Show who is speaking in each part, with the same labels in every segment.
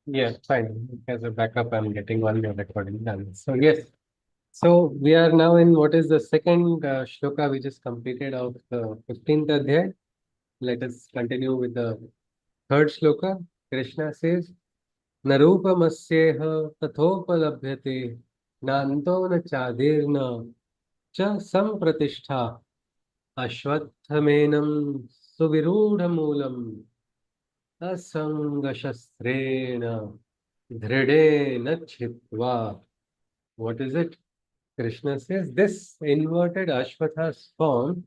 Speaker 1: Yeah, fine. As a backup, I'm getting one more recording done. So yes, so we are now in what is the second shloka we just completed of the 15th adhyay. Let us continue with the third shloka. Krishna says, Narupamasyeha tathopalabhyate nanto na chadirna cha sampratishtha ashwatthaменam suvirudhamulam asangashasrena dhridena chitva. What is it? Krishna says this inverted Ashwatha's form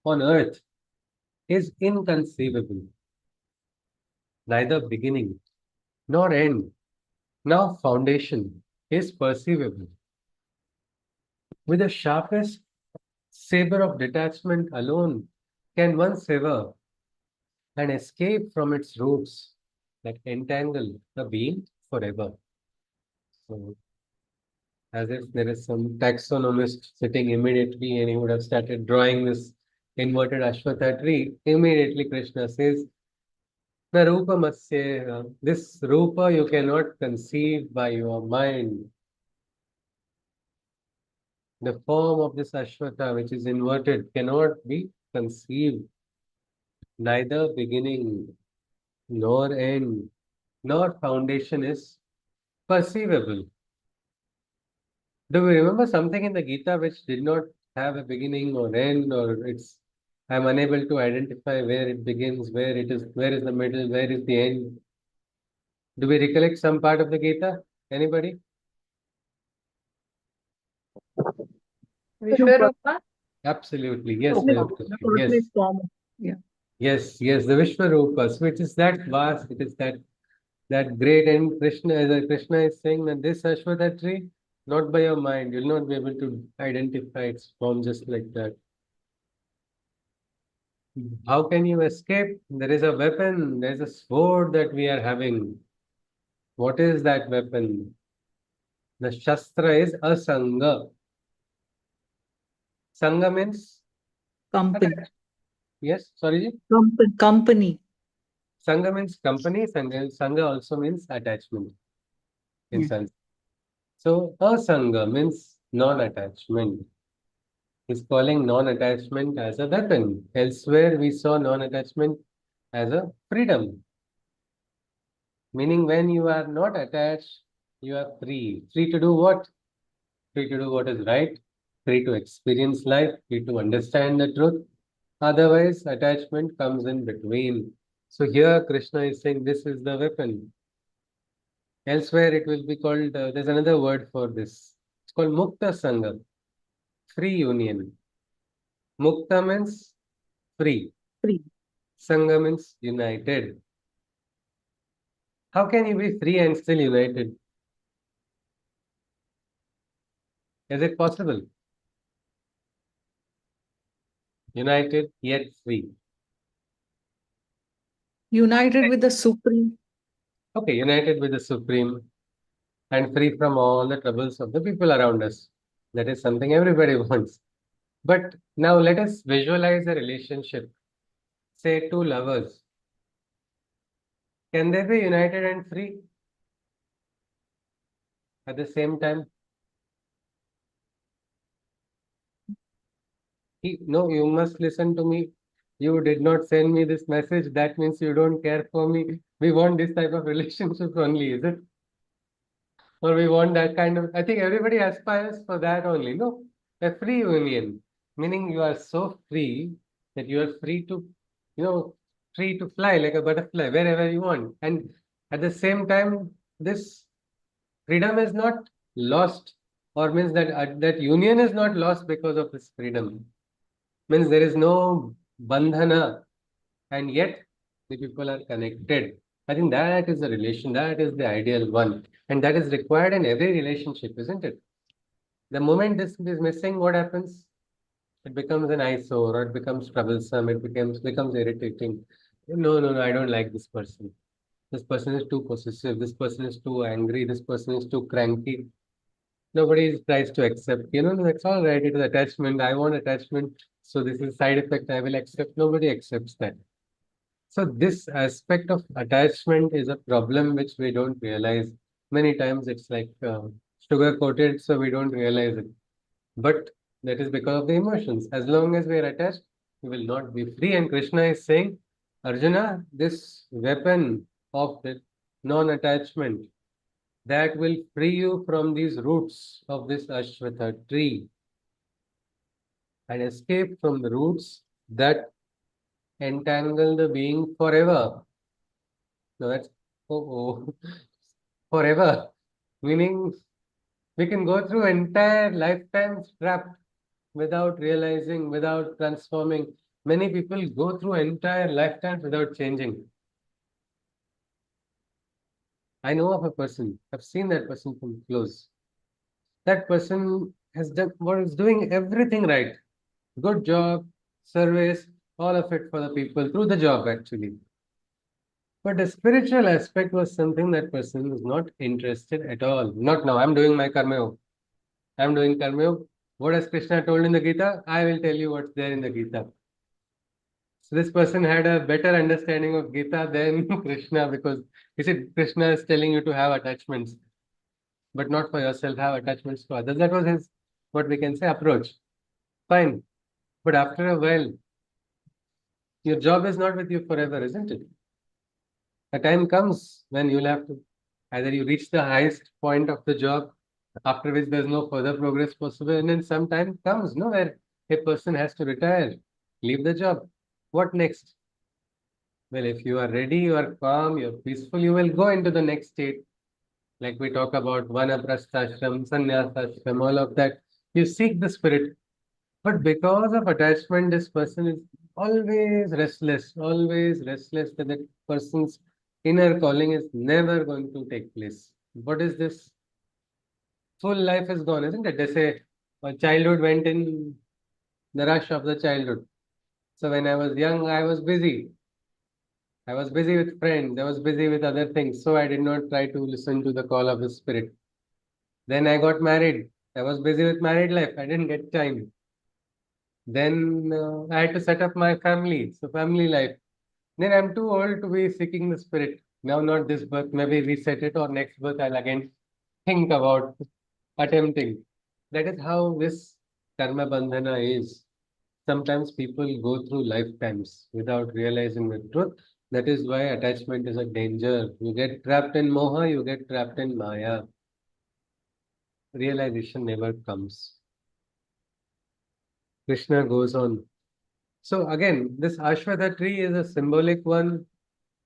Speaker 1: on earth is inconceivable, neither beginning nor end, nor foundation is perceivable. With the sharpest saber of detachment alone can one sever and escape from its roots that entangle the being forever. So, as if there is some taxonomist sitting immediately and he would have started drawing this inverted Ashwatha tree, immediately Krishna says, the Rupa Masya, this Rupa you cannot conceive by your mind. The form of this Ashwatha, which is inverted, cannot be conceived, neither beginning nor end, nor foundation is perceivable. Do we remember something in the Gita which did not have a beginning or end, or it's I'm unable to identify where it begins, where it is, where is the middle, where is the end? Do we recollect some part of the Gita? Anybody?
Speaker 2: Vishwarupa.
Speaker 1: Absolutely. Yes,
Speaker 2: Totally,
Speaker 1: Devprati.
Speaker 2: totally
Speaker 1: Yes.
Speaker 2: form. Yeah.
Speaker 1: Yes, the Vishwarupas, which is that vast, it is that great, and Krishna is saying that this Ashwatha tree, not by your mind, you'll not be able to identify its form just like that. How can you escape? There is a weapon, there is a sword that we are having. What is that weapon? The Shastra is Asanga. Sanga means
Speaker 2: Company.
Speaker 1: attached. Yes, sorry. Ji?
Speaker 2: Company.
Speaker 1: Sanga means company. Sanga also means attachment in
Speaker 2: Yeah.
Speaker 1: Sanskrit. So Asanga means non-attachment. He's calling non-attachment as a weapon. Elsewhere, we saw non-attachment as a freedom. Meaning, when you are not attached, you are free. Free to do what? Free to do what is right, free to experience life, free to understand the truth. Otherwise, attachment comes in between. So here Krishna is saying this is the weapon. Elsewhere it will be called, there's another word for this. It's called Mukta Sangha, free union. Mukta means free.
Speaker 2: Free.
Speaker 1: Sangha means united. How can you be free and still united? Is it possible? United yet free.
Speaker 2: United with the Supreme.
Speaker 1: Okay, united with the Supreme and free from all the troubles of the people around us. That is something everybody wants. But now let us visualize a relationship. Say two lovers. Can they be united and free at the same time? No, you must listen to me. You did not send me this message. That means you don't care for me. We want this type of relationship only, is it? Or we want that kind of, I think everybody aspires for that only. No, a free union, meaning you are so free that you are free to, free to fly like a butterfly wherever you want. And at the same time, this freedom is not lost, or means that that union is not lost because of this freedom. Means there is no bandhana, and yet the people are connected. I think that is the relation, that is the ideal one, and that is required in every relationship, isn't it? The moment this is missing, what happens? It becomes an eyesore, or it becomes troublesome, it becomes irritating. No, I don't like this person. This person is too possessive, this person is too angry, this person is too cranky. Nobody tries to accept, that's all right, it is attachment. I want attachment, so this is side effect, I will accept. Nobody accepts that. So this aspect of attachment is a problem which we don't realize. Many times it's like sugar coated, so we don't realize it. But that is because of the emotions. As long as we are attached, we will not be free. And Krishna is saying, Arjuna, this weapon of the non-attachment that will free you from these roots of this Ashwatha tree and escape from the roots that entangle the being forever. No, that's oh, forever. Meaning we can go through entire lifetimes trapped without realizing, without transforming. Many people go through entire lifetimes without changing. I know of a person, I've seen that person from close. That person has done was doing everything right. Good job, service, all of it for the people through the job actually. But the spiritual aspect was something that person was not interested at all. Not now. I'm doing my karma yoga. I'm doing karma yoga. What has Krishna told in the Gita? I will tell you what's there in the Gita. So this person had a better understanding of Gita than Krishna because he said Krishna is telling you to have attachments, but not for yourself, have attachments for others. That was his, what we can say, approach. Fine. But after a while, your job is not with you forever, isn't it? A time comes when you'll have to either you reach the highest point of the job, after which there's no further progress possible, and then some time comes, no, where a person has to retire, leave the job. What next? Well, if you are ready, you are calm, you're peaceful, you will go into the next state. Like we talk about vanaprasthashram, sannyasashram, all of that. You seek the spirit. But because of attachment, this person is always restless that that person's inner calling is never going to take place. What is this? Full life is gone, isn't it? They say childhood went in the rush of the childhood. So when I was young, I was busy. I was busy with friends. I was busy with other things. So I did not try to listen to the call of the spirit. Then I got married. I was busy with married life. I didn't get time. Then I had to set up my family. So family life. Then I'm too old to be seeking the spirit. Now, not this birth. Maybe reset it or next birth I'll again think about attempting. That is how this karma bandhana is. Sometimes people go through lifetimes without realizing the truth. That is why attachment is a danger. You get trapped in moha, you get trapped in maya. Realization never comes. Krishna goes on. So again, this Ashwatha tree is a symbolic one.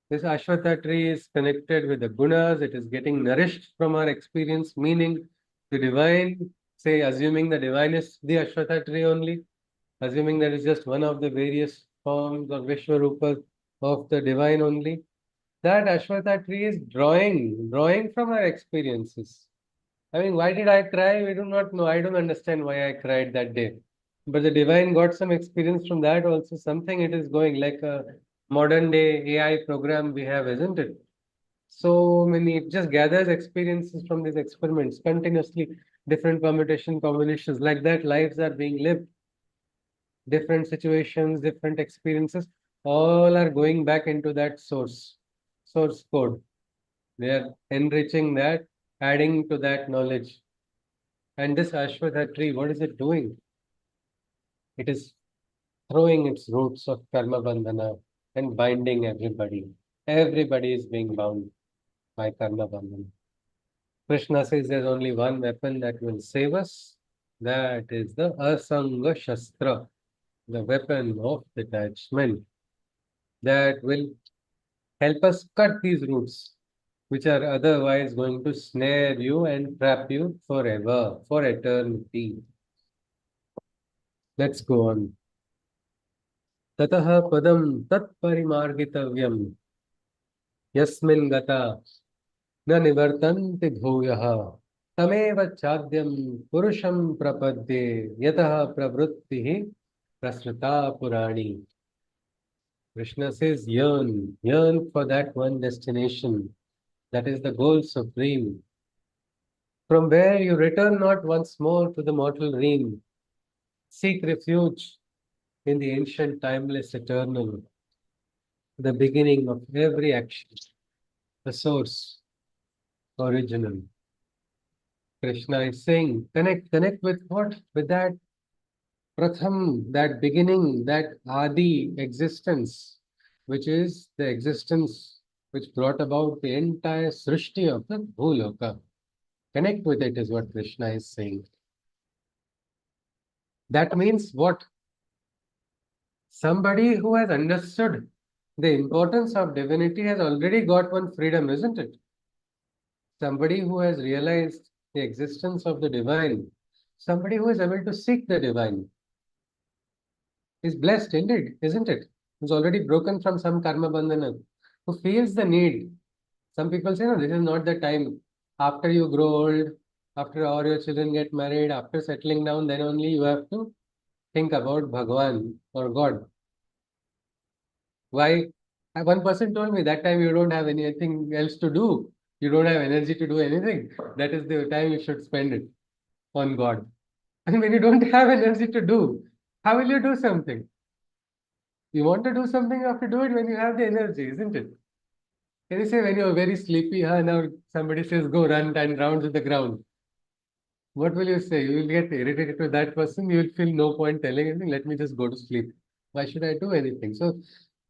Speaker 1: This Ashwatha tree is connected with the gunas. It is getting nourished from our experience, meaning the divine, say, assuming the divine is the Ashwatha tree only, assuming that is just one of the various forms or Vishwarupas of the divine only. That Ashwatha tree is drawing from our experiences. I mean, why did I cry? We do not know. I don't understand why I cried that day. But the divine got some experience from that also. Something it is going like a modern day AI program we have, isn't it? So many, it just gathers experiences from these experiments continuously, different permutation combinations. Like that, lives are being lived, different situations, different experiences, all are going back into that source code. They are enriching that, adding to that knowledge. And this Ashwatha tree, what is it doing? It is throwing its roots of karma bandhana and binding everybody. Everybody is being bound by karma bandhana. Krishna says there's only one weapon that will save us. That is the Asanga Shastra, the weapon of detachment that will help us cut these roots, which are otherwise going to snare you and trap you forever, for eternity. Let's go on. ततः पदं तत्परिमार्गितव्यं यस्मिन् गता न निवर्तन्ति भूयः तमेव चाद्यं पुरुषं प्रपद्ये यतः प्रवृत्तिः प्रसृता पुराणी. Krishna says yearn for that one destination, that is the goal supreme, from where you return not once more to the mortal realm. Seek refuge in the ancient, timeless, eternal. the beginning of every action, the source, original. Krishna is saying, connect with what? With that Pratham, that beginning, that Adi existence, which is the existence which brought about the entire Srishti of the Bhuloka. Connect with it is what Krishna is saying. That means what? Somebody who has understood the importance of divinity has already got one freedom, isn't it? Somebody who has realized the existence of the divine, somebody who is able to seek the divine, is blessed indeed, isn't it? Who's already broken from some karma bandhana, who feels the need. Some people say, no, this is not the time. After you grow old, after all your children get married, after settling down, then only you have to think about Bhagwan or God. Why? One person told me that time you don't have anything else to do. You don't have energy to do anything. That is the time you should spend it on God. And when you don't have energy to do, how will you do something? You want to do something, you have to do it when you have the energy, isn't it? Can you say when you're very sleepy, now somebody says go run 10 rounds with the ground. What will you say? You will get irritated to that person. You will feel no point telling anything. Let me just go to sleep. Why should I do anything? So,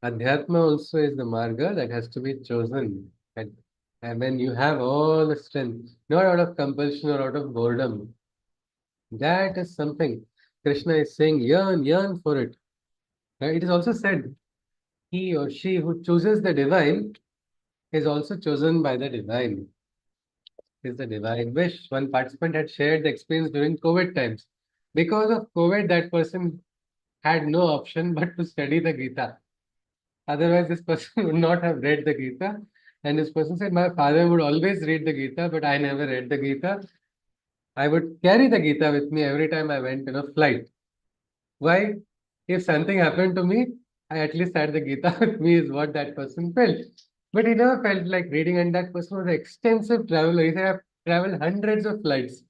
Speaker 1: Adhyatma also is the marga that has to be chosen. And when you have all the strength, not out of compulsion or out of boredom, that is something Krishna is saying, yearn for it. Right? It is also said, he or she who chooses the divine is also chosen by the divine. Is the divine wish. One participant had shared the experience during COVID times. Because of COVID, that person had no option but to study the Gita. Otherwise, this person would not have read the Gita. And this person said, my father would always read the Gita, but I never read the Gita. I would carry the Gita with me every time I went in a flight. Why? If something happened to me, I at least had the Gita with me, is what that person felt. But he never felt like reading, and that person was an extensive traveler. He said, I've traveled hundreds of flights.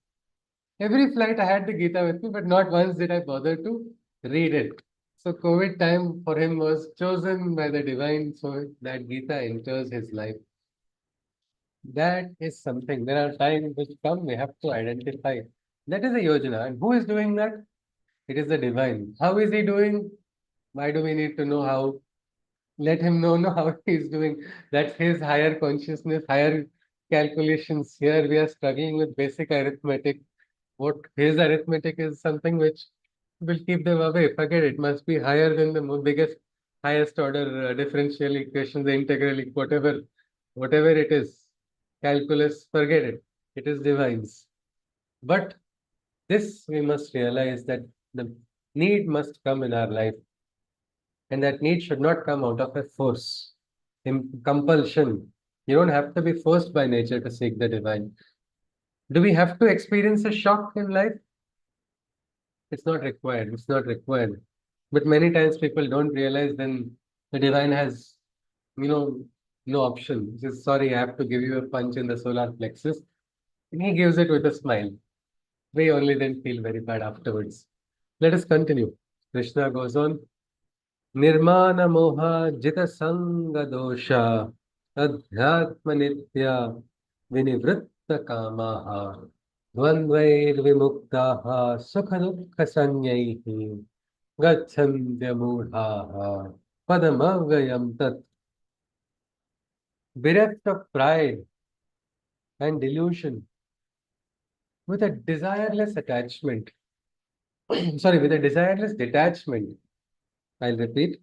Speaker 1: Every flight I had the Gita with me, but not once did I bother to read it. So COVID time for him was chosen by the divine, so that Gita enters his life. That is something. There are times which come, we have to identify. That is a yojana. And who is doing that? It is the divine. How is he doing? Why do we need to know how? Let him know how he is doing. That's his higher consciousness, higher calculations. Here we are struggling with basic arithmetic. What his arithmetic is something which will keep them away. Forget it. Must be higher than the biggest, highest order differential equations, the integral, whatever it is. Calculus, forget it. It is divines. But this we must realize that the need must come in our life, and that need should not come out of a force, compulsion. You don't have to be forced by nature to seek the divine. Do we have to experience a shock in life? It's not required. It's not required. But many times people don't realize then the divine has, you know, no option. He says, sorry, I have to give you a punch in the solar plexus. And he gives it with a smile. We only then feel very bad afterwards. Let us continue. Krishna goes on. Nirmana moha jita sanga dosha adhyatma nitya vinivritta kamaha dvandvair vimuktaha sukha dukha sanyaihi gacchantya mudhaha padamavyayam tat. Bereft of pride and delusion, with a desireless attachment, sorry, with a desireless detachment. I'll repeat,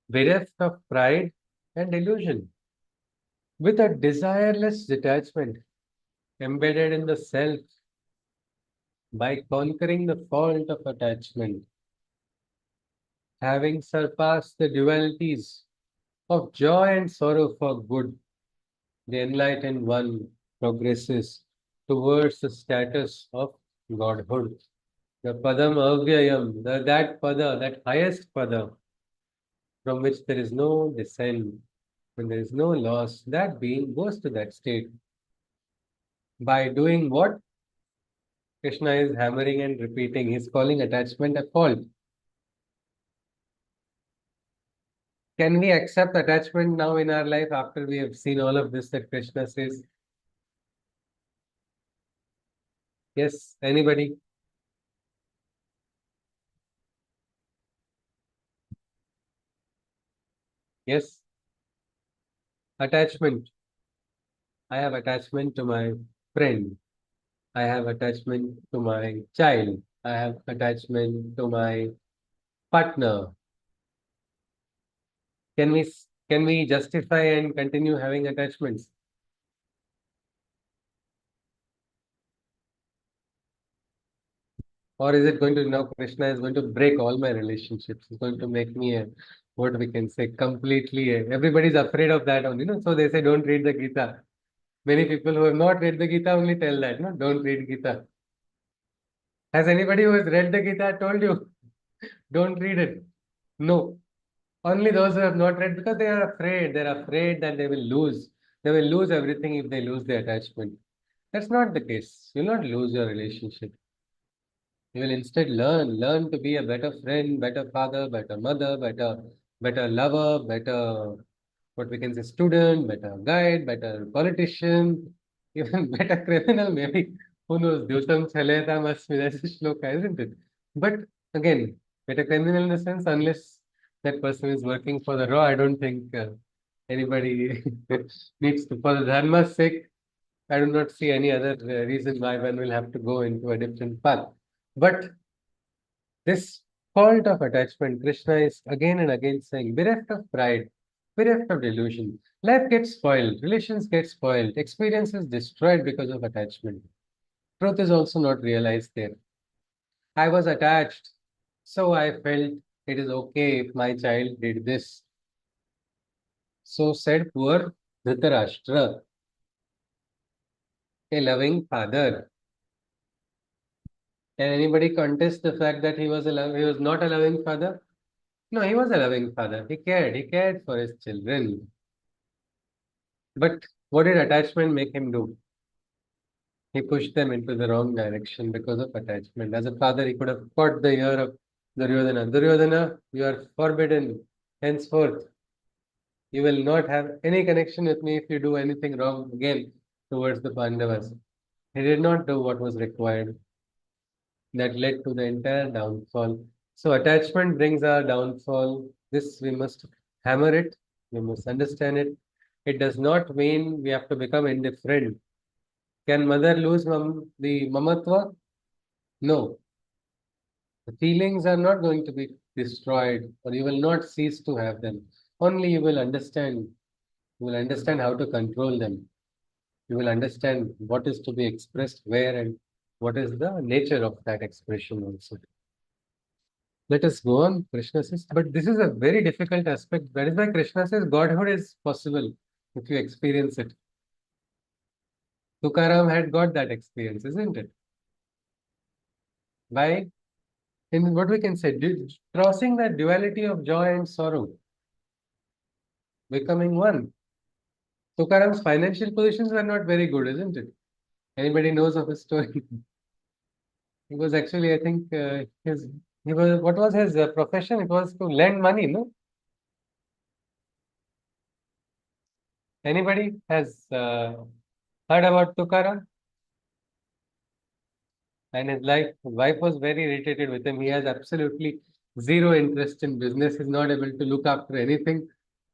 Speaker 1: bereft of pride and delusion, with a desireless detachment embedded in the self by conquering the fault of attachment, having surpassed the dualities of joy and sorrow for good, the enlightened one progresses towards the status of godhood. The padam avyayam, that pada, that highest pada, from which there is no descent, when there is no loss, that being goes to that state. By doing what? Krishna is hammering and repeating. He's calling attachment a fault. Can we accept attachment now in our life after we have seen all of this that Krishna says? Yes, anybody? Yes, attachment. I have attachment to my friend. I have attachment to my child. I have attachment to my partner. Can we justify and continue having attachments? Or is it going to now Krishna is going to break all my relationships? He's going to make me a what we can say completely everybody's afraid of that only, no? So they say don't read the Gita. Many people who have not read the Gita only tell that, no, don't read Gita. Has anybody who has read the Gita told you don't read it? No. Only those who have not read because they are afraid. They're afraid that they will lose. They will lose everything if they lose their attachment. That's not the case. You'll not lose your relationship. You will instead learn to be a better friend, better father, better mother, better lover, better what we can say student, better guide, better politician, even better criminal, maybe. Who knows? Dutam Chaleta must be that's a shloka, isn't it? But again, better criminal in the sense, unless that person is working for the law, I don't think anybody needs to, for the dharma's sake, I do not see any other reason why one will have to go into a different path. But this fault of attachment, Krishna is again and again saying, bereft of pride, bereft of delusion. Life gets spoiled, relations get spoiled, experience is destroyed because of attachment. Truth is also not realized there. I was attached, so I felt it is okay if my child did this. So said poor Dhritarashtra, a loving father. Can anybody contest the fact that he was not a loving father? No, he was a loving father. He cared for his children. But what did attachment make him do? He pushed them into the wrong direction because of attachment. As a father, he could have caught the ear of Duryodhana. Duryodhana, you are forbidden. Henceforth, you will not have any connection with me if you do anything wrong again towards the Pandavas. He did not do what was required. That led to the entire downfall. So attachment brings our downfall. This we must hammer it. We must understand it. It does not mean we have to become indifferent. Can mother lose the mamatva? No. The feelings are not going to be destroyed, or you will not cease to have them. Only you will understand. You will understand how to control them. You will understand what is to be expressed where and what is the nature of that expression also. Let us go on. Krishna says, but this is a very difficult aspect. That is why Krishna says Godhood is possible if you experience it. Tukaram had got that experience, isn't it? By in what we can say, crossing the duality of joy and sorrow, becoming one. Tukaram's financial positions were not very good, isn't it? Anybody knows of his story? He was actually, I think, he was what was his profession? It was to lend money, no? Anybody has heard about Tukaram? And his wife was very irritated with him. He has absolutely zero interest in business. He's not able to look after anything.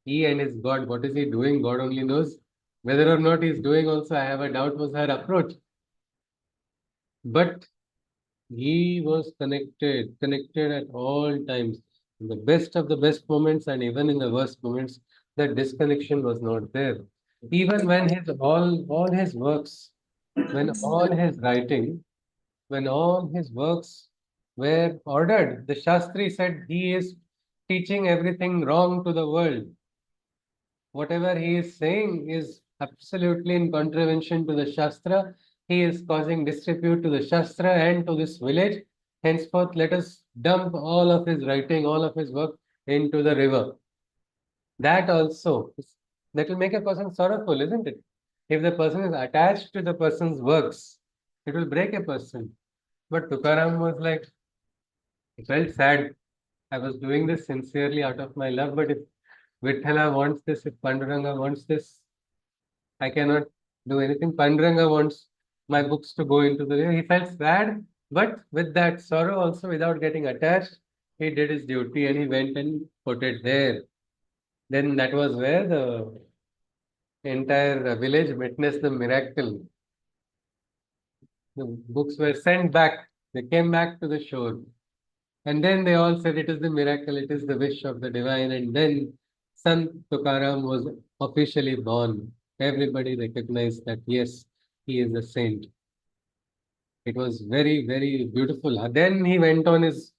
Speaker 1: He and his God, what is he doing? God only knows. Whether or not he's doing also, I have a doubt was her approach. But he was connected at all times. In the best of the best moments and even in the worst moments, that disconnection was not there. Even when his all his works, when all his writing, when all his works were ordered, the Shastri said he is teaching everything wrong to the world. Whatever he is saying is absolutely in contravention to the Shastra. He is causing disrepute to the Shastra and to this village. Henceforth, let us dump all of his writing, all of his work into the river. That also, that will make a person sorrowful, isn't it? If the person is attached to the person's works, it will break a person. But Tukaram was like, he felt sad. I was doing this sincerely out of my love, but if Vithala wants this, if Panduranga wants this, I cannot do anything. Panduranga wants my books to go into the river. He felt sad, but with that sorrow also, without getting attached, he did his duty and he went and put it there. Then that was where the entire village witnessed the miracle. The books were sent back. They came back to the shore. And then they all said it is the miracle, it is the wish of the divine. And then Sant Tukaram was officially born. Everybody recognized that, yes, he is a saint. It was very, very beautiful. Then he went on his,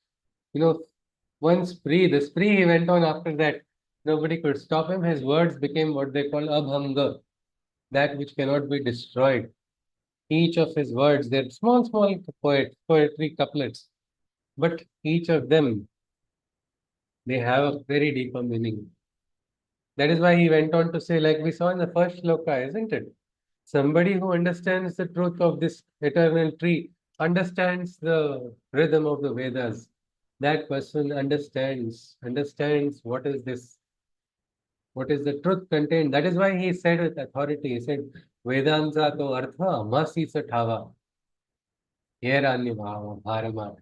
Speaker 1: one spree. The spree he went on after that. Nobody could stop him. His words became what they call abhanga, that which cannot be destroyed. Each of his words, they're small, small poetry couplets, but each of them, they have a very deeper meaning. That is why he went on to say, like we saw in the first shloka, isn't it? Somebody who understands the truth of this eternal tree, understands the rhythm of the Vedas. That person understands what is this, what is the truth contained. That is why he said with authority, he said, Vedanta to artha masi sathava, yerani bhava, bharama.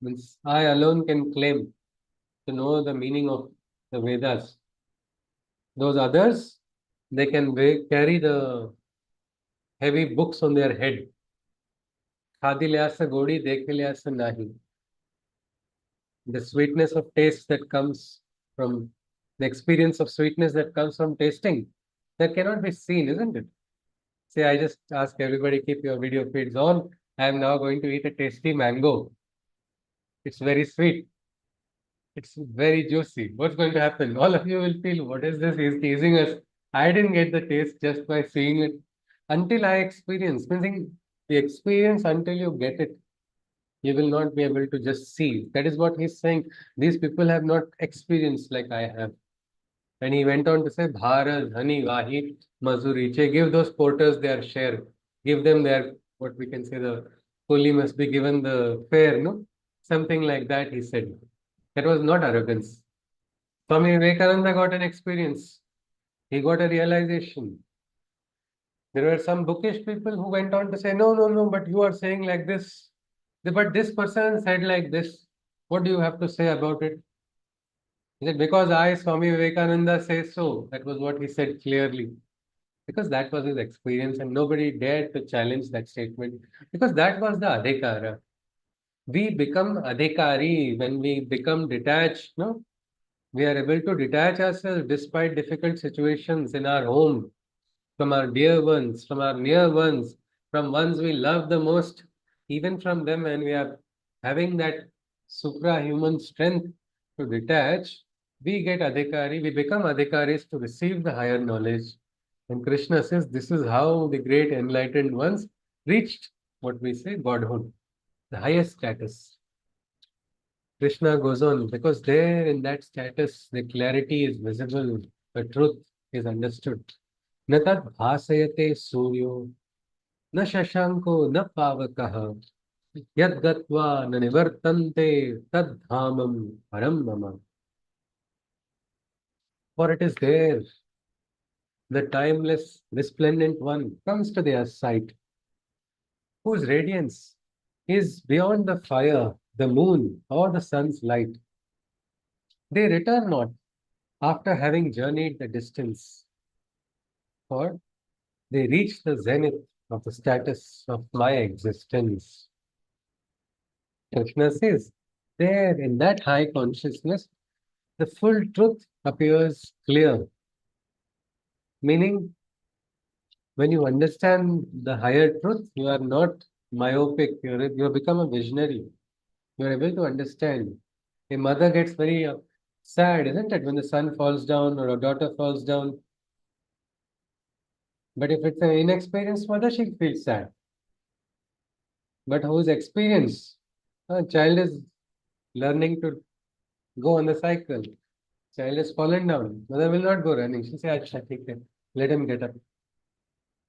Speaker 1: Means I alone can claim to know the meaning of the Vedas. Those others, they can carry the heavy books on their head. Khadilyasa godi dekhilyasa nahi. The sweetness of taste that comes from the experience of sweetness that comes from tasting, that cannot be seen, isn't it? Say, I just ask everybody, keep your video feeds on. I am now going to eat a tasty mango. It's very sweet. It's very juicy. What's going to happen? All of you will feel, what is this? He's teasing us. I didn't get the taste just by seeing it until I experience. Meaning the experience until you get it, you will not be able to just see. That is what he's saying. These people have not experienced like I have. And he went on to say, Bharat, Dhani, Vahi, Mazuriche, give those porters their share. Give them their, what we can say, the kuli must be given the fare, no? Something like that, he said. That was not arrogance. Swami Vivekananda got an experience. He got a realization. There were some bookish people who went on to say, no, no, no, but you are saying like this. But this person said like this. What do you have to say about it? He said, because I, Swami Vivekananda, say so. That was what he said clearly. Because that was his experience and nobody dared to challenge that statement. Because that was the adhikara. We become adhikari when we become detached, no? We are able to detach ourselves despite difficult situations in our home, from our dear ones, from our near ones, from ones we love the most, even from them, when we are having that suprahuman strength to detach, we get adhikari, we become adhikaris to receive the higher knowledge. And Krishna says this is how the great enlightened ones reached what we say Godhood, the highest status. Krishna goes on, because there in that status, the clarity is visible, the truth is understood. न तद् भासयते सूर्यो न शशांको न पावकः यद्गत्वा न निवर्तन्ते तद्धामं परम मम. For it is there, the timeless, resplendent one comes to their sight, whose radiance is beyond the fire, the moon, or the sun's light. They return not after having journeyed the distance, for they reach the zenith of the status of my existence. Krishna says, there in that high consciousness, the full truth appears clear. Meaning, when you understand the higher truth, you are not myopic, you have become a visionary. You are able to understand. A mother gets very sad, isn't it, when the son falls down or a daughter falls down. But if it's an inexperienced mother, she feels sad. But who's experienced? A child is learning to go on the cycle. Child has fallen down. Mother will not go running. She'll say, Acha, take it. Let him get up.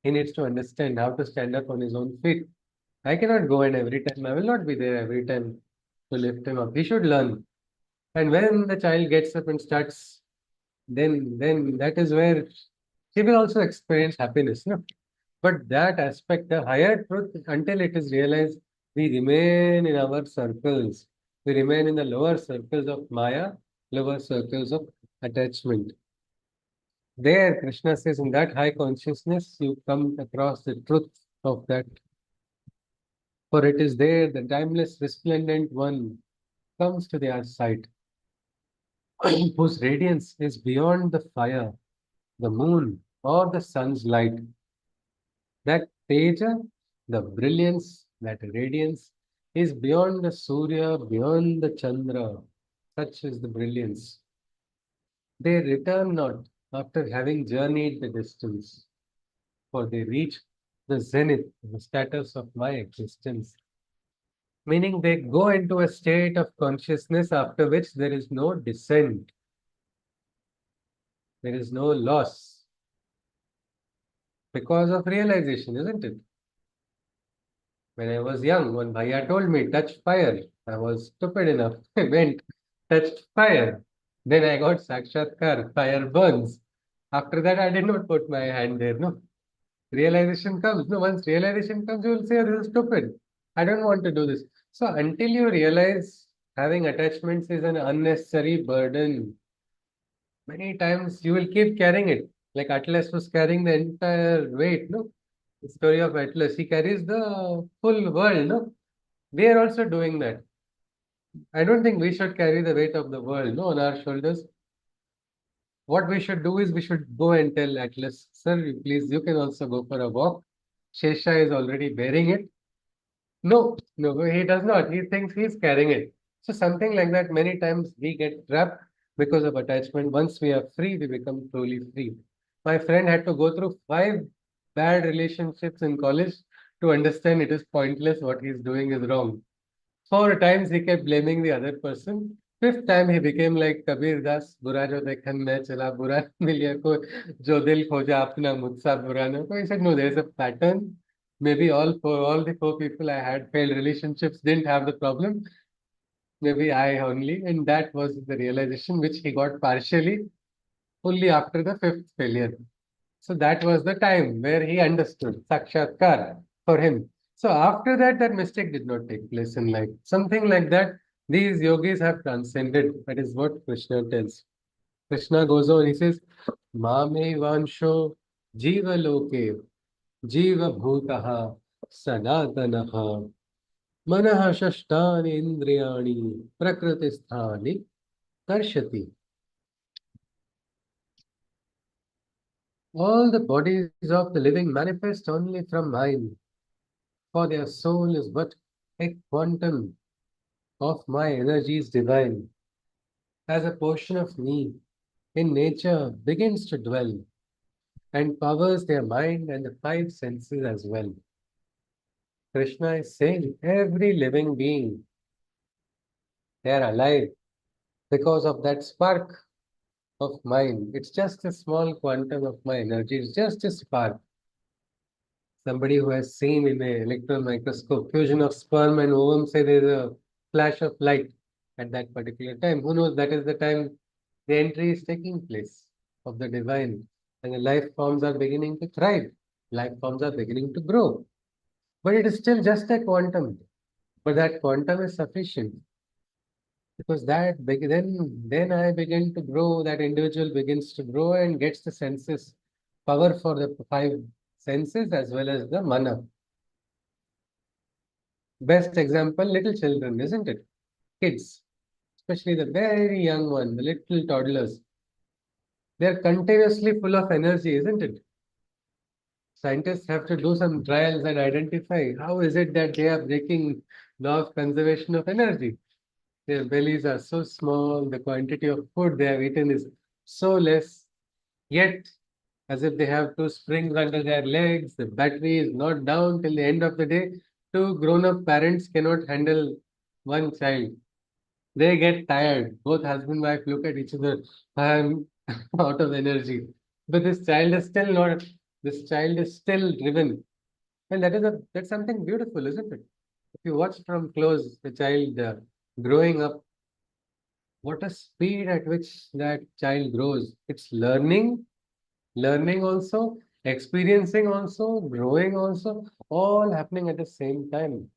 Speaker 1: He needs to understand how to stand up on his own feet. I cannot go in every time. I will not be there every time to lift him up. He should learn. And when the child gets up and starts, then that is where she will also experience happiness. No? But that aspect, the higher truth, until it is realized, we remain in our circles. We remain in the lower circles of Maya, lower circles of attachment. There, Krishna says, in that high consciousness, you come across the truth of that. For it is there, the timeless, resplendent one comes to their sight, whose radiance is beyond the fire, the moon, or the sun's light. That teja, the brilliance, that radiance, is beyond the Surya, beyond the Chandra. Such is the brilliance. They return not after having journeyed the distance, for they reach the zenith, the status of my existence. Meaning they go into a state of consciousness after which there is no descent, there is no loss because of realization, isn't it? When I was young, one bhaiya told me, touch fire. I was stupid enough. I went, touched fire. Then I got sakshatkar, fire burns. After that, I did not put my hand there. No, realization comes. No, once realization comes, you will say, this is stupid. I don't want to do this. So until you realize having attachments is an unnecessary burden, many times you will keep carrying it. Like Atlas was carrying the entire weight, no? The story of Atlas, he carries the full world, no? We are also doing that. I don't think we should carry the weight of the world, no, on our shoulders. What we should do is we should go and tell Atlas, sir, please, you can also go for a walk. Shesha is already bearing it. No, no, he does not. He thinks he's carrying it. So something like that, many times we get trapped because of attachment. Once we are free, we become truly free. My friend had to go through 5 bad relationships in college to understand it is pointless, what he's doing is wrong. 4 times he kept blaming the other person. Fifth time he became like Kabir Das, बुरा जो देखन मैं चला बुरा मिलिया को जो दिल खोजा अपना मुझसा बुरा न को. He said, no, there's a pattern. Maybe all the 4 people I had failed relationships didn't have the problem. Maybe I only. And that was the realization which he got partially, fully after the 5th failure. So that was the time where he understood Sakshatkar for him. So after that, that mistake did not take place in life. Something like that, these yogis have transcended. That is what Krishna tells. Krishna goes on, he says, Mame Vansho Jiva Loke Jiva Bhutaha Sanatanaha Manaha Shashtani Indriyani Prakritisthani Karshati. All the bodies of the living manifest only from mind, for their soul is but a quantum of my energies divine. As a portion of me in nature begins to dwell and powers their mind and the 5 senses as well. Krishna is saying every living being, they are alive because of that spark of mind. It's just a small quantum of my energy, it's just a spark. Somebody who has seen in an electron microscope fusion of sperm and ovum, say there's a flash of light at that particular time. Who knows, that is the time the entry is taking place of the divine, and the life forms are beginning to thrive. Life forms are beginning to grow. But it is still just a quantum. But that quantum is sufficient because then I begin to grow, that individual begins to grow and gets the senses, power for the 5 senses as well as the mana. Best example, little children, isn't it? Kids, especially the very young one, the little toddlers. They're continuously full of energy, isn't it? Scientists have to do some trials and identify how is it that they are breaking law of conservation of energy. Their bellies are so small, the quantity of food they have eaten is so less, yet as if they have 2 springs under their legs, the battery is not down till the end of the day. 2 grown-up parents cannot handle one child. They get tired. Both husband and wife look at each other. I'm out of energy. But this child is still driven. And that's something beautiful, isn't it? If you watch from close the child growing up, What a speed at which that child grows. It's learning also, experiencing also, growing also, all happening at the same time.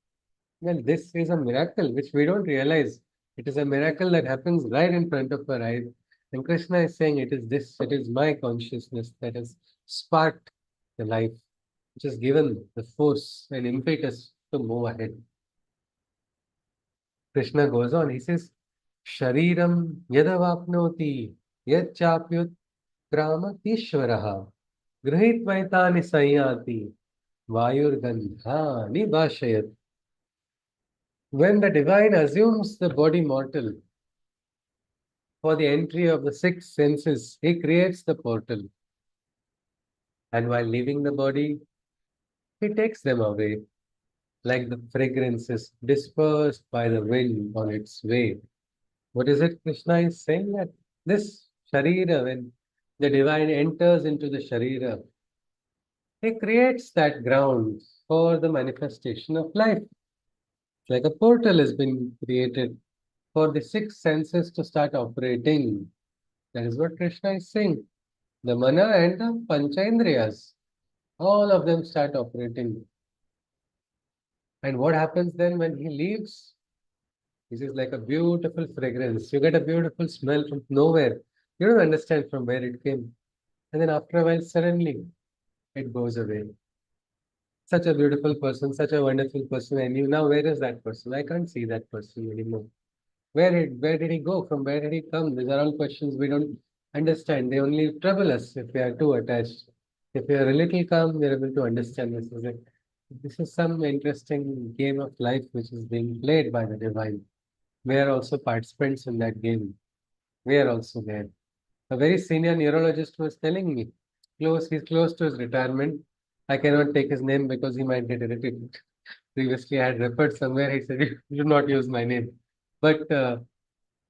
Speaker 1: Well, this is a miracle which we don't realize. It is a miracle that happens right in front of our eyes. And Krishna is saying, it is this, it is my consciousness that has sparked the life, which has given the force and impetus to move ahead. Krishna goes on, he says, Shariram yadavapnoti yadchapyut kramatishvaraha grahitvaitani sayati vayurgandhani bhashayat. When the divine assumes the body mortal for the entry of the six senses, he creates the portal. And while leaving the body, he takes them away like the fragrances dispersed by the wind on its way. What is it Krishna is saying? That this Sharira, when the divine enters into the Sharira, he creates that ground for the manifestation of life. It's like a portal has been created for the six senses to start operating. That is what Krishna is saying. The mana and the panchendriyas, all of them start operating. And what happens then when he leaves? This is like a beautiful fragrance. You get a beautiful smell from nowhere. You don't understand from where it came. And then after a while, suddenly it goes away. Such a beautiful person, such a wonderful person. I knew now where is that person? I can't see that person anymore. Where did he go? From where did he come? These are all questions we don't understand. They only trouble us if we are too attached. If we are a little calm, we are able to understand this. This is some interesting game of life which is being played by the divine. We are also participants in that game. We are also there. A very senior neurologist was telling me, he's close to his retirement. I cannot take his name because he might get irritated. Previously, I had referred somewhere. He said, "You should not use my name." But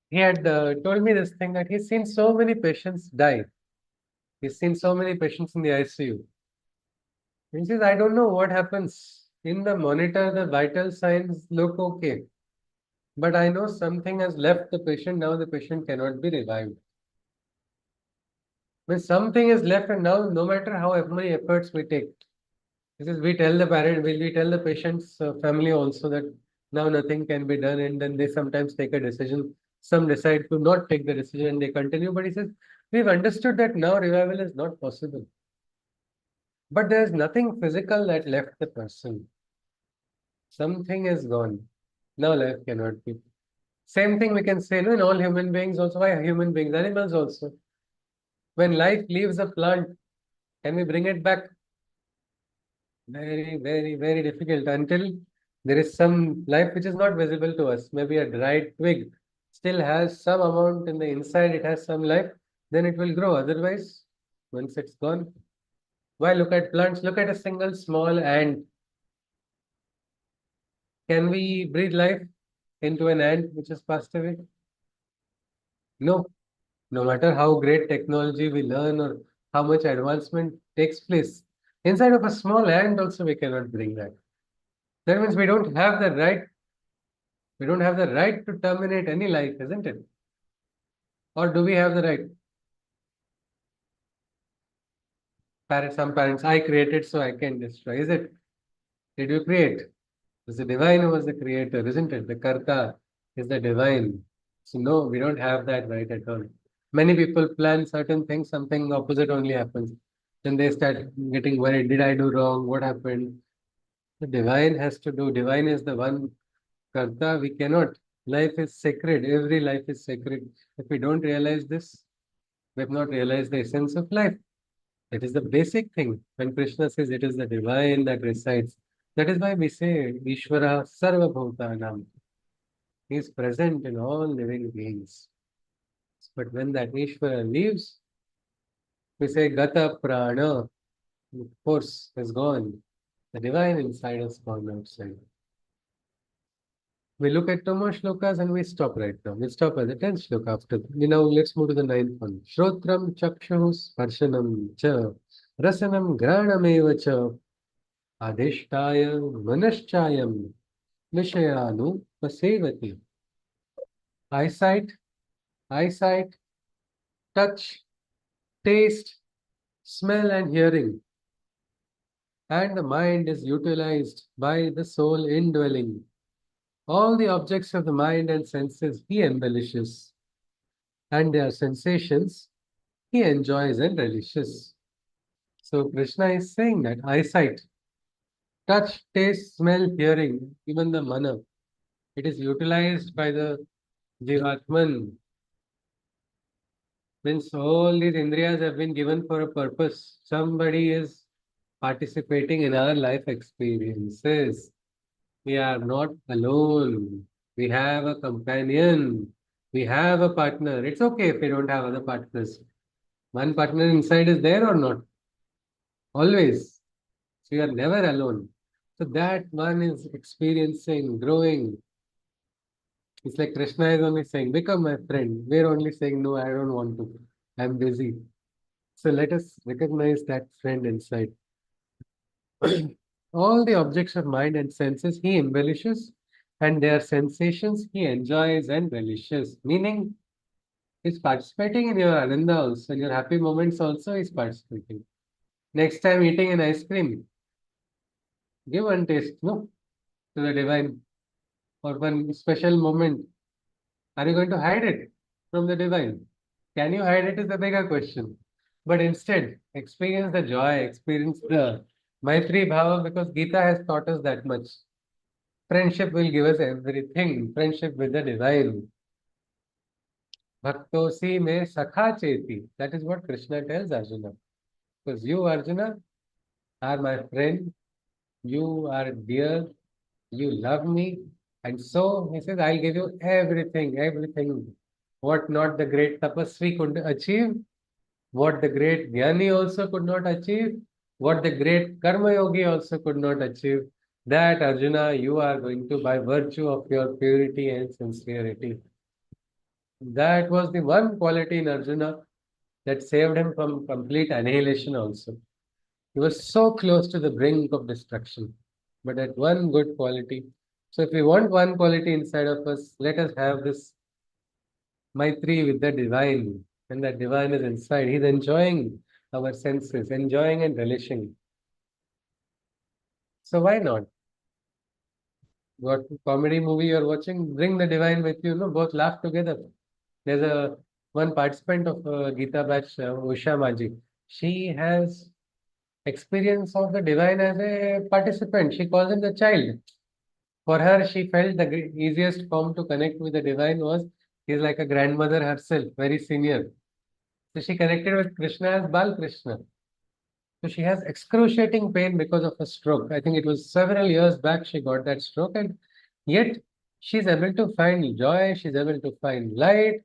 Speaker 1: he had told me this thing that he's seen so many patients die. He's seen so many patients in the ICU. He says, I don't know what happens. In the monitor, the vital signs look okay. But I know something has left the patient. Now the patient cannot be revived. When something is left, and now no matter how many efforts we take, this is we tell the parent, we tell the patient's family also that now nothing can be done, and then they sometimes take a decision. Some decide to not take the decision and they continue. But he says, we've understood that now revival is not possible. But there is nothing physical that left the person. Something is gone. Now life cannot be. Same thing we can say no, in all human beings also. Why human beings? Animals also. When life leaves a plant, can we bring it back? Very, very, very difficult until there is some life which is not visible to us. Maybe a dried twig still has some amount in the inside, it has some life, then it will grow. Otherwise, once it's gone. Why look at plants? Look at a single small ant. Can we breathe life into an ant which has passed away? No. No matter how great technology we learn or how much advancement takes place, inside of a small ant also we cannot bring that. That means we don't have the right to terminate any life, isn't it? Or do we have the right? Some parents, I created so I can destroy. Is it? Did you create? It's the divine who was the creator, isn't it? The Karta is the divine. So no, we don't have that right at all. Many people plan certain things, something opposite only happens. Then they start getting worried. Did I do wrong? What happened? The divine has to do. Divine is the one Karta. We cannot. Life is sacred. Every life is sacred. If we don't realize this, we have not realized the essence of life. It is the basic thing. When Krishna says it is the divine that resides, that is why we say Ishvara Sarva Bhutanam. He is present in all living beings. But when that Ishvara leaves, we say Gata Prana, the force is gone. The divine inside has gone outside. We look at two more shlokas and we stop right now. We stop at the 10th shloka after. Now let's move to the ninth one. Shrotram Chakshu Sparshanam Cha Rasanam Granameva Cha Adhishthaya Manaschayam Vishayanu Pasevati. Eyesight eyesight, touch, taste, smell, and hearing. And the mind is utilized by the soul indwelling. All the objects of the mind and senses he embellishes, and their sensations he enjoys and relishes. So Krishna is saying that eyesight, touch, taste, smell, hearing, even the mana, it is utilized by the Jivatman. Means all these indriyas have been given for a purpose. Somebody is participating in our life experiences. We are not alone. We have a companion. We have a partner. It's okay if we don't have other partners. One partner inside is there or not? Always. So you are never alone. So that one is experiencing, growing. It's like Krishna is only saying, become my friend. We're only saying, no, I don't want to. I'm busy. So let us recognize that friend inside. All the objects of mind and senses he embellishes, and their sensations he enjoys and relishes. Meaning, he's participating in your ananda also, in your happy moments also, he's participating. Next time eating an ice cream, give one taste, no, to the divine, or one special moment. Are you going to hide it from the divine? Can you hide it is the bigger question. But instead, experience the joy, experience the Maitri Bhava, because Gita has taught us that much. Friendship will give us everything. Friendship with the divine. Bhaktosi me sakha cheti. That is what Krishna tells Arjuna. Because you, Arjuna, are my friend. You are dear. You love me. And so he says, I'll give you everything, everything. What not the great tapasvi could achieve, what the great Jnani also could not achieve, what the great Karma Yogi also could not achieve. That Arjuna, you are going to by virtue of your purity and sincerity. That was the one quality in Arjuna that saved him from complete annihilation also. He was so close to the brink of destruction, but that one good quality. So if we want one quality inside of us, let us have this Maitri with the divine. And that divine is inside. He's enjoying our senses, enjoying and relishing. So why not? What comedy movie you're watching? Bring the divine with you. No, both laugh together. There's a one participant of Gita batch, Usha Maji. She has experience of the divine as a participant. She calls him the child. For her, she felt the easiest form to connect with the divine was he's like a grandmother herself, very senior. So she connected with Krishna as Bal Krishna. So she has excruciating pain because of a stroke. I think it was several years back she got that stroke, and yet she's able to find joy, she's able to find light,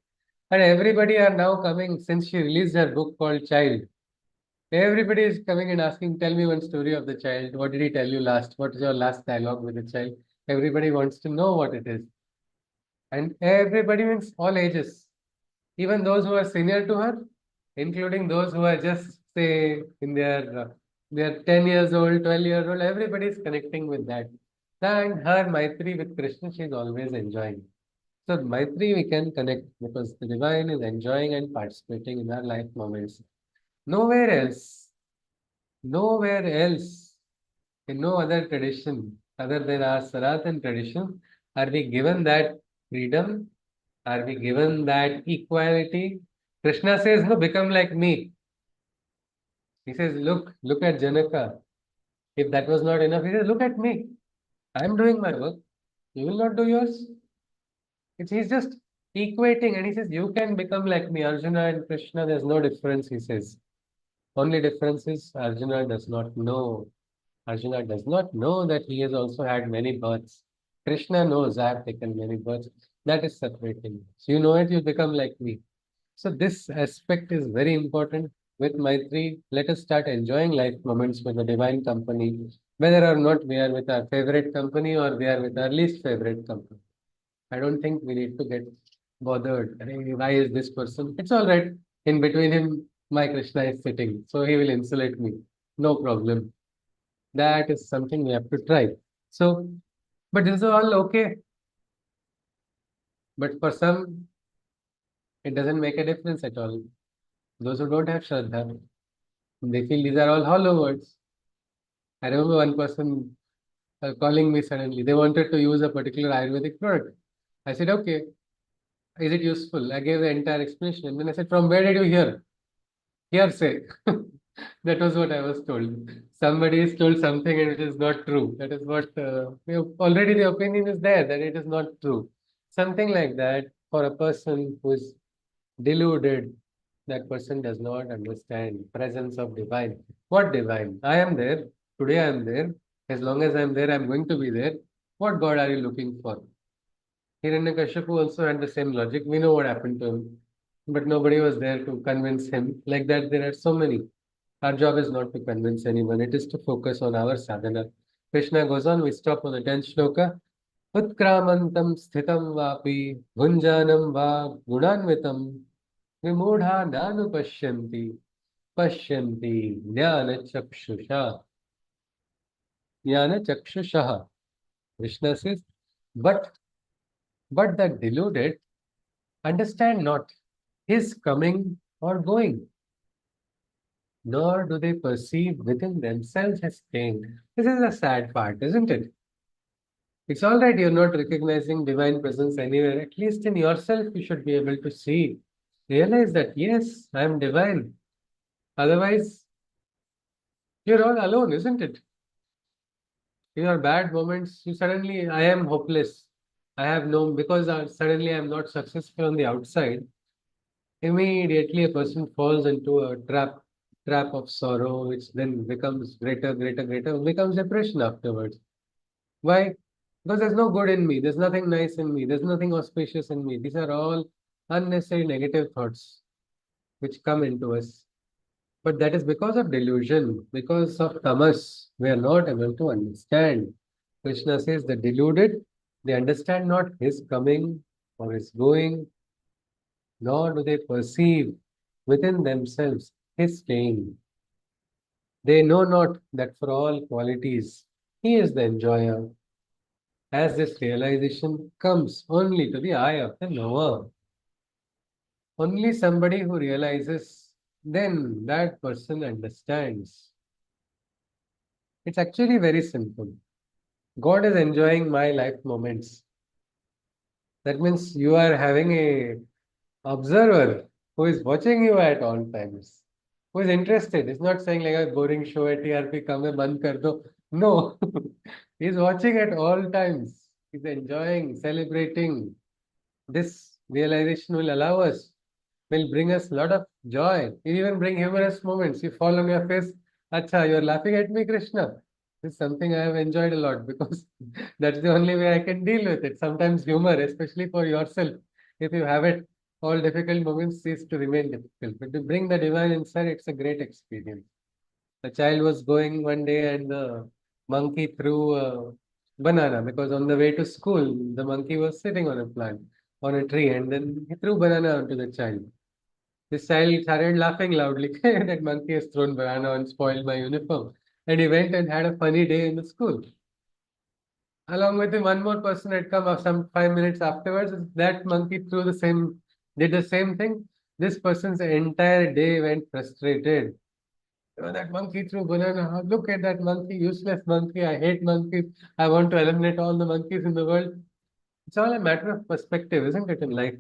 Speaker 1: and everybody are now coming since she released her book called Child. Everybody is coming and asking, tell me one story of the child. What did he tell you last? What is your last dialogue with the child? Everybody wants to know what it is. And everybody means all ages. Even those who are senior to her, including those who are just say in their 10 years old, 12 years old, everybody is connecting with that. And her Maitri with Krishna, she is always enjoying. So Maitri we can connect because the divine is enjoying and participating in our life moments. Nowhere else, nowhere else, in no other tradition other than our Sanatan tradition, are we given that freedom. Are we given that equality? Krishna says, no, become like me. He says, look at Janaka. If that was not enough, he says, look at me. I'm doing my work. You will not do yours. He's just equating and he says, you can become like me. Arjuna and Krishna, there's no difference, he says. Only difference is Arjuna does not know. Arjuna does not know that he has also had many births. Krishna knows I have taken many births. That is separating. So you know it, you become like me. So this aspect is very important. With Maitri, let us start enjoying life moments with the divine company, whether or not we are with our favorite company or we are with our least favorite company. I don't think we need to get bothered. "Hey, why is this person? It's all right. In between him, my Krishna is sitting, so he will insulate me. No problem. That is something we have to try. So, but this is all okay. But for some, It doesn't make a difference at all. Those who don't have Shraddha, they feel these are all hollow words. I remember one person calling me suddenly. They wanted to use a particular Ayurvedic product. I said, okay, is it useful? I gave the entire explanation. And then I said, from where did you hear? Hearsay. That was what I was told. Somebody has told something and it is not true. That is what already the opinion is there that it is not true. Something like that for a person who is deluded, that person does not understand presence of divine. What divine? I am there. Today I am there. As long as I am there, I am going to be there. What God are you looking for? Hiranyakashipu also had the same logic. We know what happened to him, but nobody was there to convince him. Like that, there are so many. Our job is not to convince anyone, it is to focus on our sadhana. Krishna goes on, we stop on the 10th shloka. Utkramantam sthitam vapi bhunjanam va gunanvitam vimudha nanu pashyanti jnana chakshusha. Krishna says, but the deluded understand not his coming or going, nor do they perceive within themselves his pain. This is a sad part, isn't it? It's all right, you're not recognizing divine presence anywhere. At least in yourself, you should be able to see, realize that, yes, I am divine. Otherwise, you're all alone, isn't it? In your bad moments, you suddenly, I am hopeless. I have no, because suddenly I'm not successful on the outside. Immediately, a person falls into a trap of sorrow, which then becomes greater, becomes depression afterwards. Why? Because there's no good in me, there's nothing nice in me, there's nothing auspicious in me. These are all unnecessary negative thoughts which come into us. But that is because of delusion, because of tamas. We are not able to understand. Krishna says the deluded, they understand not his coming or his going, nor do they perceive within themselves his staying. They know not that for all qualities, he is the enjoyer. As this realization comes only to the eye of the knower, only somebody who realizes, then that person understands. It's actually very simple. God is enjoying my life moments. That means you are having a observer who is watching you at all times, who is interested. It's not saying like a boring show at TRP, come and band kar do. No, he's watching at all times. He's enjoying, celebrating. This realization will allow us, will bring us a lot of joy. It even bring humorous moments. You fall on your face, Acha, you're laughing at me, Krishna. This is something I have enjoyed a lot because that's the only way I can deal with it. Sometimes humor, especially for yourself, if you have it, all difficult moments cease to remain difficult. But to bring the divine inside, it's a great experience. The child was going one day and the monkey threw a banana because on the way to school, the monkey was sitting on a plant, on a tree, and then he threw banana onto the child. This child started laughing loudly. That monkey has thrown banana and spoiled my uniform. And he went and had a funny day in the school. Along with him, one more person had come some 5 minutes afterwards. That monkey did the same thing. This person's entire day went frustrated. That monkey threw banana. Look at that monkey, useless monkey. I hate monkeys. I want to eliminate all the monkeys in the world. It's all a matter of perspective, isn't it, in life?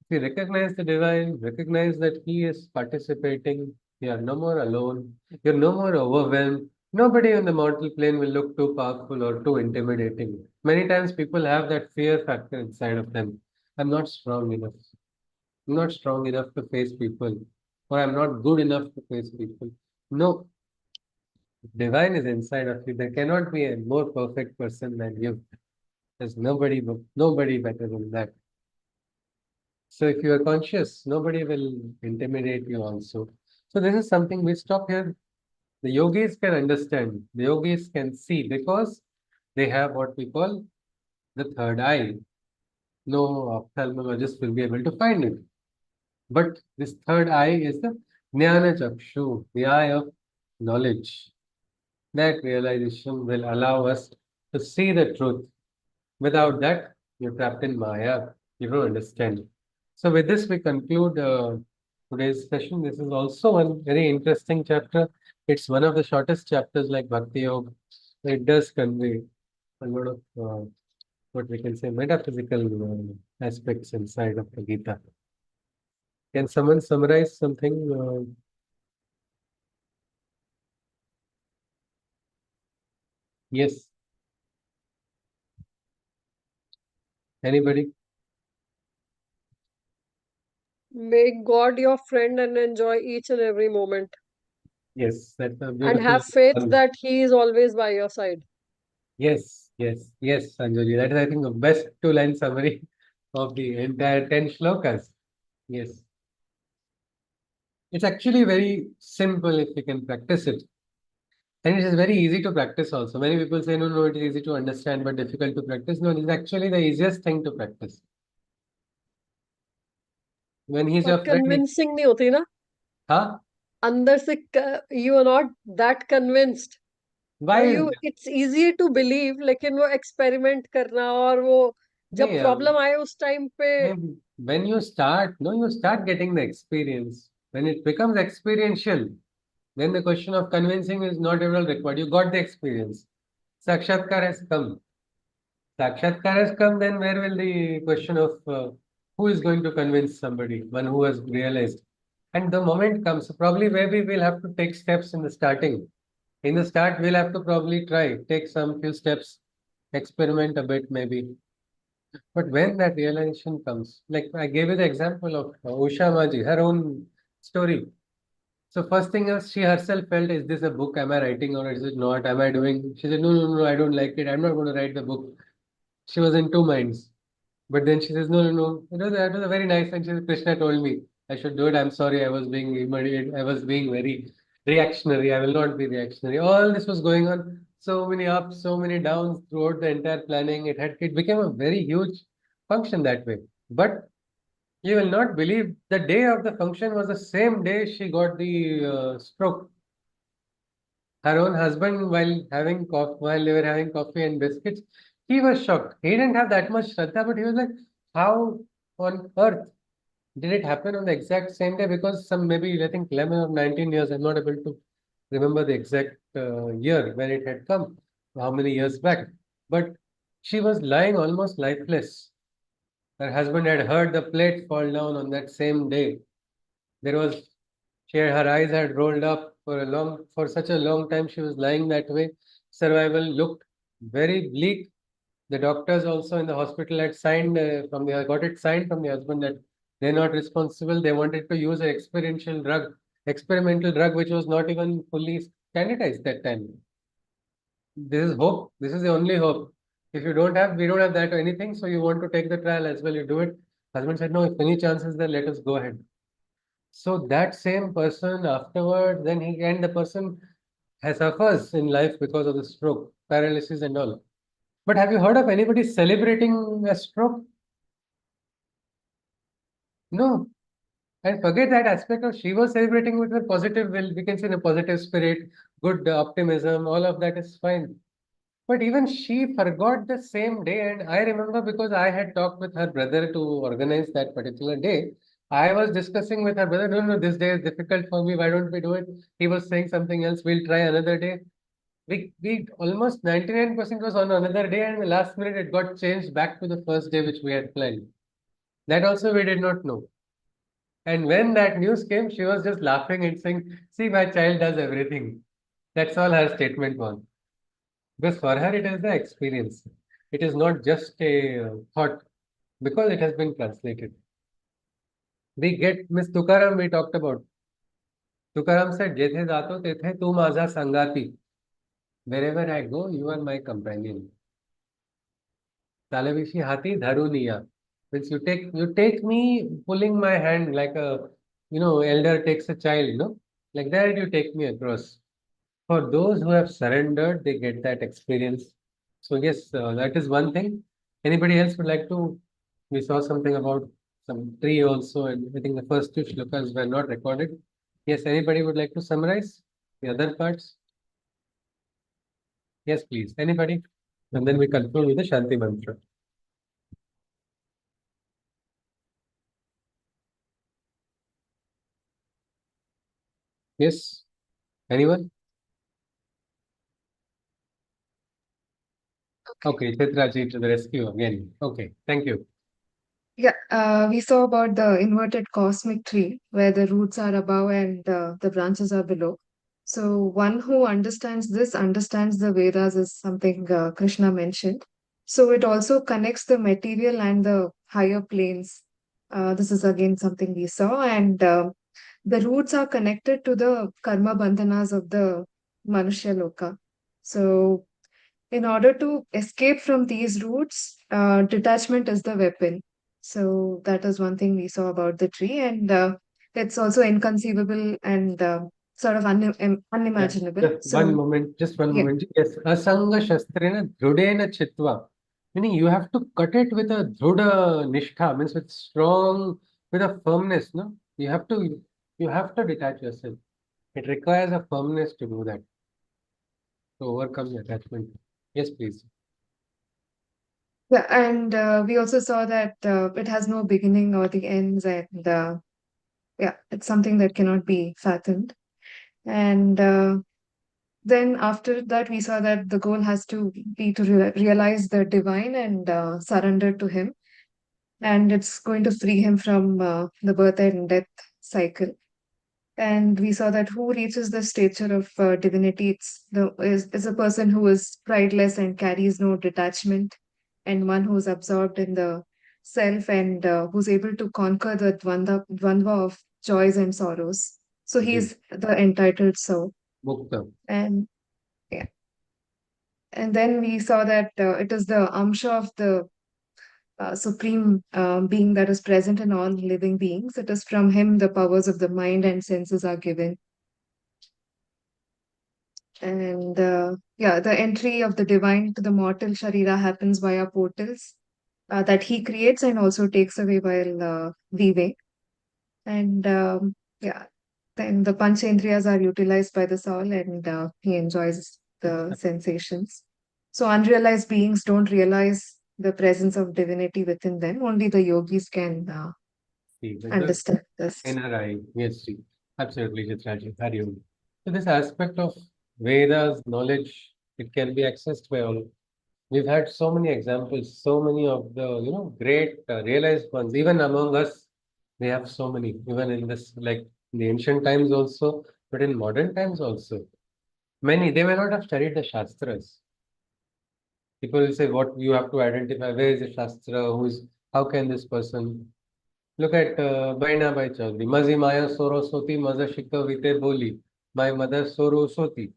Speaker 1: If you recognize the divine, recognize that He is participating, you are no more alone, you're no more overwhelmed. Nobody on the mortal plane will look too powerful or too intimidating. Many times people have that fear factor inside of them. I'm not strong enough. I'm not strong enough to face people, or I'm not good enough to face people. No, divine is inside of you. There cannot be a more perfect person than you. There's nobody better than that. So if you are conscious, nobody will intimidate you also. So this is something we stop here. The yogis can understand, the yogis can see because they have what we call the third eye. No ophthalmologist will be able to find it. But this third eye is the jnana chakshu, the eye of knowledge. That realization will allow us to see the truth. Without that, you're trapped in Maya. You don't understand. So with this, we conclude today's session. This is also one very interesting chapter. It's one of the shortest chapters like Bhakti Yoga. It does convey a lot of what we can say metaphysical aspects inside of the Gita. Can someone summarize something? Yes. Anybody?
Speaker 3: Make God your friend and enjoy each and every moment.
Speaker 1: Yes, that's a
Speaker 3: And
Speaker 1: beautiful.
Speaker 3: have faith that He is always by your side.
Speaker 1: Yes, yes, yes, Anjali. That is, I think, the best two-line summary of the entire 10 shlokas. Yes. It's actually very simple if you can practice it. And it is very easy to practice also. Many people say, no, no, it is easy to understand but difficult to practice. No, it is actually the easiest thing to practice. When he's
Speaker 3: But
Speaker 1: your friend,
Speaker 3: convincing नहीं होती ना.
Speaker 1: huh?
Speaker 3: अंदर से you are not that convinced.
Speaker 1: Why is
Speaker 3: You
Speaker 1: that?
Speaker 3: it's easy to believe, लेकिन वो experiment करना और वो जब
Speaker 1: नहीं,
Speaker 3: problem आए उस time पे.
Speaker 1: maybe when you start, no, you start getting the experience. When it becomes experiential, then the question of convincing is not at all required. You got the experience. Sakshatkar has come. Sakshatkar has come, then where will the question of who is going to convince somebody, one who has realized? And the moment comes, so probably maybe we'll have to take steps in the starting. In the start, we'll have to probably try, take some few steps, experiment a bit maybe. But when that realization comes, like I gave you the example of Usha Maji, her own story. So first thing is she herself felt, is this a book? Am I writing or is it not? Am I doing? She said, no, no, no, I don't like it. I'm not going to write the book. She was in two minds. But then she says, no, no, no. That was a very nice thing. She said, Krishna told me I should do it. I'm sorry. I was being immediate. I was being very reactionary. I will not be reactionary. All this was going on. So many ups, so many downs throughout the entire planning. It became a very huge function that way. But you will not believe the day of the function was the same day she got the stroke. Her own husband, while they were having coffee and biscuits, he was shocked. He didn't have that much Shraddha, but he was like, how on earth did it happen on the exact same day? Because some maybe, I think, 11 or 19 years, I'm not able to remember the exact year when it had come, how many years back. But she was lying almost lifeless. Her husband had heard the plate fall down on that same day. There was her eyes had rolled up for such a long time. She was lying that way. Survival looked very bleak. The doctors also in the hospital had signed got it signed from the husband that they're not responsible. They wanted to use an experimental drug, which was not even fully standardized that time. This is hope. This is the only hope. If you don't have, we don't have that or anything, so you want to take the trial as well, you do it. Husband said, no, if any chances there, let us go ahead. So that same person afterward, and the person has suffers in life because of the stroke, paralysis and all. But have you heard of anybody celebrating a stroke? No. And forget that aspect of she was celebrating with her positive will. We can say the positive spirit, good optimism, all of that is fine. But even she forgot the same day, and I remember because I had talked with her brother to organize that particular day. I was discussing with her brother, no, no, this day is difficult for me. Why don't we do it? He was saying something else. We'll try another day. We almost 99% was on another day, and the last minute it got changed back to the first day which we had planned. That also we did not know. And when that news came, she was just laughing and saying, see, my child does everything. That's all her statement was. Because for her, it is the experience. It is not just a thought because it has been translated. We get Miss Tukaram, we talked about. Tukaram said, Jethe dato tethe tu maza sangati. Wherever I go, you are my companion. Talavishi hati dharuniya. Means you take me pulling my hand like a elder takes a child, no? Like that you take me across. For those who have surrendered, they get that experience. So yes, that is one thing. Anybody else would like to? We saw something about some tree also, and I think the first two shlokas were not recorded. Yes, anybody would like to summarize the other parts? Yes, please. Anybody? And then we conclude with the Shanti Mantra. Yes? Anyone? Okay, Chitraji to the rescue again. Okay, thank you.
Speaker 4: Yeah, we saw about the inverted cosmic tree where the roots are above and the branches are below. So, one who understands this understands the Vedas is something Krishna mentioned. So, it also connects the material and the higher planes. This is again something we saw, and the roots are connected to the karma bandhanas of the Manushya Loka. So, in order to escape from these roots, detachment is the weapon. So that is one thing we saw about the tree, and it's also inconceivable and sort of
Speaker 1: Yeah,
Speaker 4: unimaginable.
Speaker 1: just one moment, just one
Speaker 4: Yeah,
Speaker 1: moment. Yes, asanga shastrena dhrudena chitva. Meaning you have to cut it with a dhruda nishtha, means with strong, with a firmness, no? You have to detach yourself. It requires a firmness to do that, to overcome the attachment. Yes, please.
Speaker 4: yeah, and we also saw that it has no beginning or the ends, and yeah, it's something that cannot be fathomed. And then after that, we saw that the goal has to be to realize the divine and surrender to him, and it's going to free him from the birth and death cycle. And we saw that who reaches the stature of divinity is a person who is prideless and carries no detachment, and one who's absorbed in the self and who's able to conquer the dvandva of joys and sorrows. So
Speaker 1: Ji,
Speaker 4: he's the entitled soul.
Speaker 1: Mukta.
Speaker 4: And yeah, and then we saw that it is the amsha of the supreme being that is present in all living beings. It is from him the powers of the mind and senses are given. And yeah, the entry of the divine to the mortal Sharira happens via portals that he creates and also takes away while weaving. And yeah, then the Panchendriyas are utilized by the soul and he enjoys the sensations. So unrealized beings don't realize the presence of divinity within them. Only the yogis can
Speaker 1: See, with the
Speaker 4: understand this.
Speaker 1: NRI. Yes, see. Absolutely, Chitraji. Hari Om. So this aspect of Vedas knowledge, it can be accessed by all. We've had so many examples, so many of the great realized ones. Even among us, we have so many. Even in this, like in the ancient times also, but in modern times also, many they may not have studied the shastras. People will say, "What you have to identify? Where is the shastra? Who's? How can this person?" Look at Baina Bai Chaudhary. Mazi Maya Soroswati Maza Shika Vite Boli. My mother Soroswati.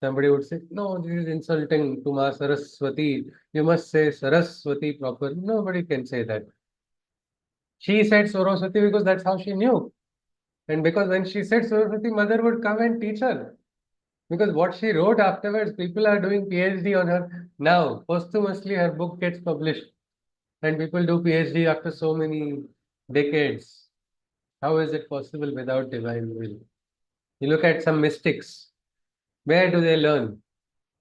Speaker 1: Somebody would say, no, this is insulting to Ma Saraswati. You must say Saraswati properly. Nobody can say that. She said Saraswati because that's how she knew. And because when she said Saraswati, mother would come and teach her. Because what she wrote afterwards, people are doing PhD on her. Now, posthumously, her book gets published. And people do PhD after so many decades. How is it possible without divine will? You look at some mystics. Where do they learn?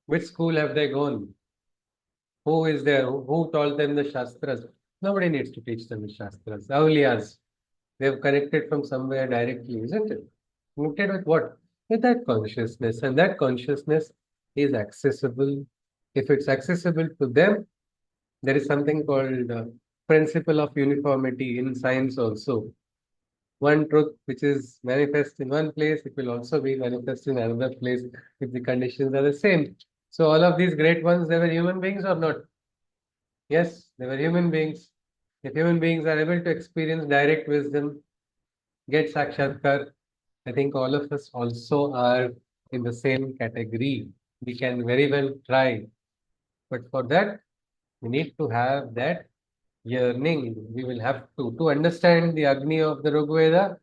Speaker 1: Which school have they gone? Who is there? Who taught them the Shastras? Nobody needs to teach them the Shastras. Auliyas, they've connected from somewhere directly, isn't it? Connected with what? With that consciousness. And that consciousness is accessible. If it's accessible to them, there is something called principle of uniformity in science also. One truth which is manifest in one place, it will also be manifest in another place if the conditions are the same. So all of these great ones, they were human beings or not? Yes, they were human beings. If human beings are able to experience direct wisdom, get sakshatkar, I think all of us also are in the same category. We can very well try. But for that, we need to have that yearning. We will have to understand the Agni of the Rigveda,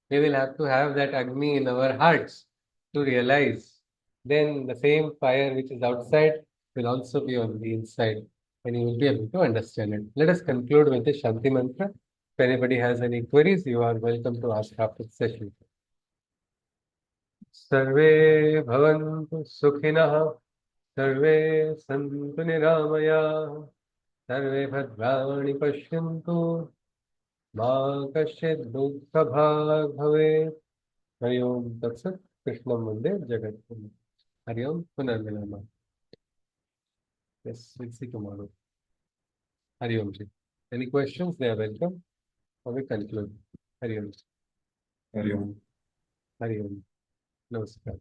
Speaker 1: we will have to have that Agni in our hearts to realize. Then the same fire which is outside will also be on the inside and you will be able to understand it. Let us conclude with the Shanti Mantra. If anybody has any queries, you are welcome to ask after the session. Sarve bhavantu sukhinah, sarve santu niramaya, sarve bhadrani pashyantu, ma kasyid dukkha bhag bhavet. Hari Om Tat Sat. Krishna Munde Jagat Guru. Hari Om Punarmilana. Yes, we'll see tomorrow. Hari Om Ji. Any questions? They are welcome. Or we conclude. Hari Om.
Speaker 5: Hari Om.
Speaker 1: Hari Om. Namaskar.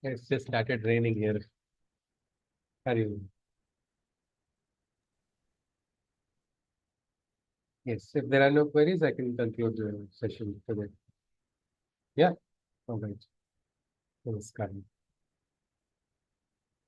Speaker 1: It's just started raining here. Hari Om. Yes, if there are no queries, I can conclude the session today. Yeah, all right. Namaskar.